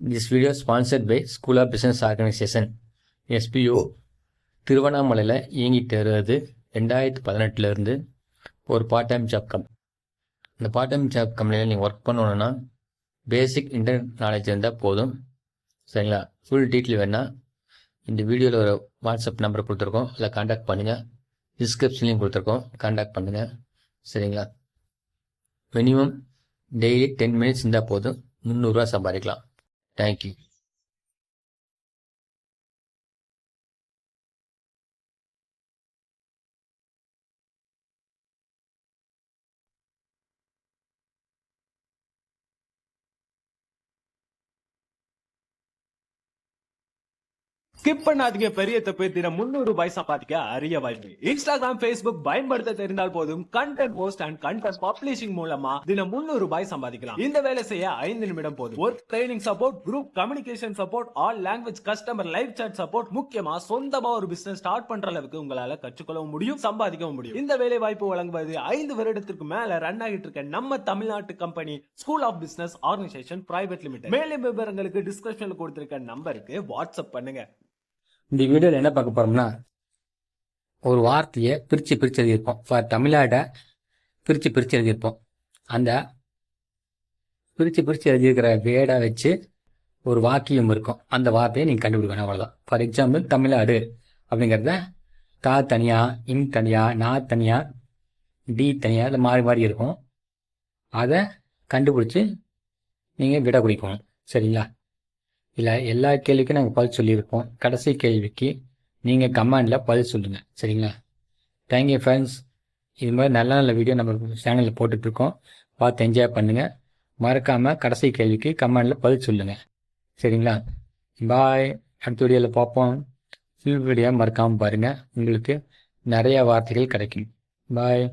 This video is sponsored by School of Business Organization SPO திருவண்ணாமலையில் இயங்கிட்டு வருது 2018 ஒரு பார்ட் டைம் ஜாப் இந்த பார்ட் டைம் ஜாப் கம்பெனியில் நீங்கள் ஒர்க் பண்ணணுன்னா பேசிக் இன்டர்நெட் நாலேஜ் இருந்தால் போதும். சரிங்களா? ஃபுல் டீட்டெயில் வேணால் இந்த வீடியோவில் ஒரு வாட்ஸ்அப் நம்பர் கொடுத்துருக்கோம், அதில் கான்டாக்ட் பண்ணுங்கள். டிஸ்கிரிப்ஷன்லையும் கொடுத்துருக்கோம், கான்டாக்ட் பண்ணுங்கள். சரிங்களா? மினிமம் டெய்லி 10 மினிட்ஸ் இருந்தால் போதும், 300 ரூபா சம்பாதிக்கலாம். தேங்க்யூ. ஸ்கிப் பண்ணாதீங்க. பெரிய தப்பு. தினம் 300 ரூபாய் சம்பாதிக்க அரிய வாய்ப்பு. இன்ஸ்டாகிராம், பேஸ்புக் பயன்படுத்த தெரிந்தால் போதும், content post and content publishing மூலமா தினம் 300 ரூபாய் சம்பாதிக்கலாம். இந்த வேலை செய்ய 5 நிமிடம் போதும். Work training support, group communication support, all language customer live chat support, முக்கியமா சொந்தமா ஒரு பிசினஸ் ஸ்டார்ட் பண்ற அளவுக்கு உங்களால கற்றுக்கொள்ளவும் முடியும், சம்பாதிக்கவும் முடியும். இந்த வேலை வாய்ப்பு வழங்குவது 5 வருடத்திற்கு மேல ரன் ஆகிட்டு இருக்க நம்ம தமிழ்நாட்டு company school of business organisation private limited. மேலும் விவரங்களுக்கு டிஸ்கிரிப்ஷன்ல கொடுத்திருக்க நம்பருக்கு வாட்ஸ்அப் பண்ணுங்க. இந்த வீடியோவில் என்ன பார்க்க போகிறோம்னா, ஒரு வார்த்தையை பிரித்து எழுதியிருப்போம். ஃபார் தமிழ்நாட்டை பிரித்து எழுதியிருப்போம். அந்த பிரித்து எழுதியிருக்கிற வேர்டை வச்சு ஒரு வாக்கியம் இருக்கும். அந்த வார்த்தையை நீங்கள் கண்டுபிடிக்கணும், அவ்வளோதான். ஃபார் எக்ஸாம்பிள், தமிழ்நாடு அப்படிங்கிறத தா தனியாக, இன் தனியாக, நா தனியாக, டி தனியாக, அது மாறி மாறி இருக்கும். அதை கண்டுபிடிச்சி நீங்கள் விட குடிக்கணும். சரிங்களா? இல்லை, எல்லா கேள்விக்கும் நாங்கள் பதில் சொல்லியிருப்போம். கடைசி கேள்விக்கு நீங்கள் கமெண்டில் பதில் சொல்லுங்கள். சரிங்களா? Thank you friends. இது மாதிரி நல்ல நல்ல வீடியோ நம்ம சேனலில் போட்டுட்ருக்கோம், பார்த்து என்ஜாய் பண்ணுங்கள். மறக்காமல் கடைசி கேள்விக்கு கமெண்டில் பதில் சொல்லுங்கள். சரிங்களா? பாய். அடுத்த வீடியோவில் பார்ப்போம். ஃபுல் வீடியோ மறக்காமல் பாருங்கள், உங்களுக்கு நிறைய வார்த்தைகள் கிடைக்கும். பாய்.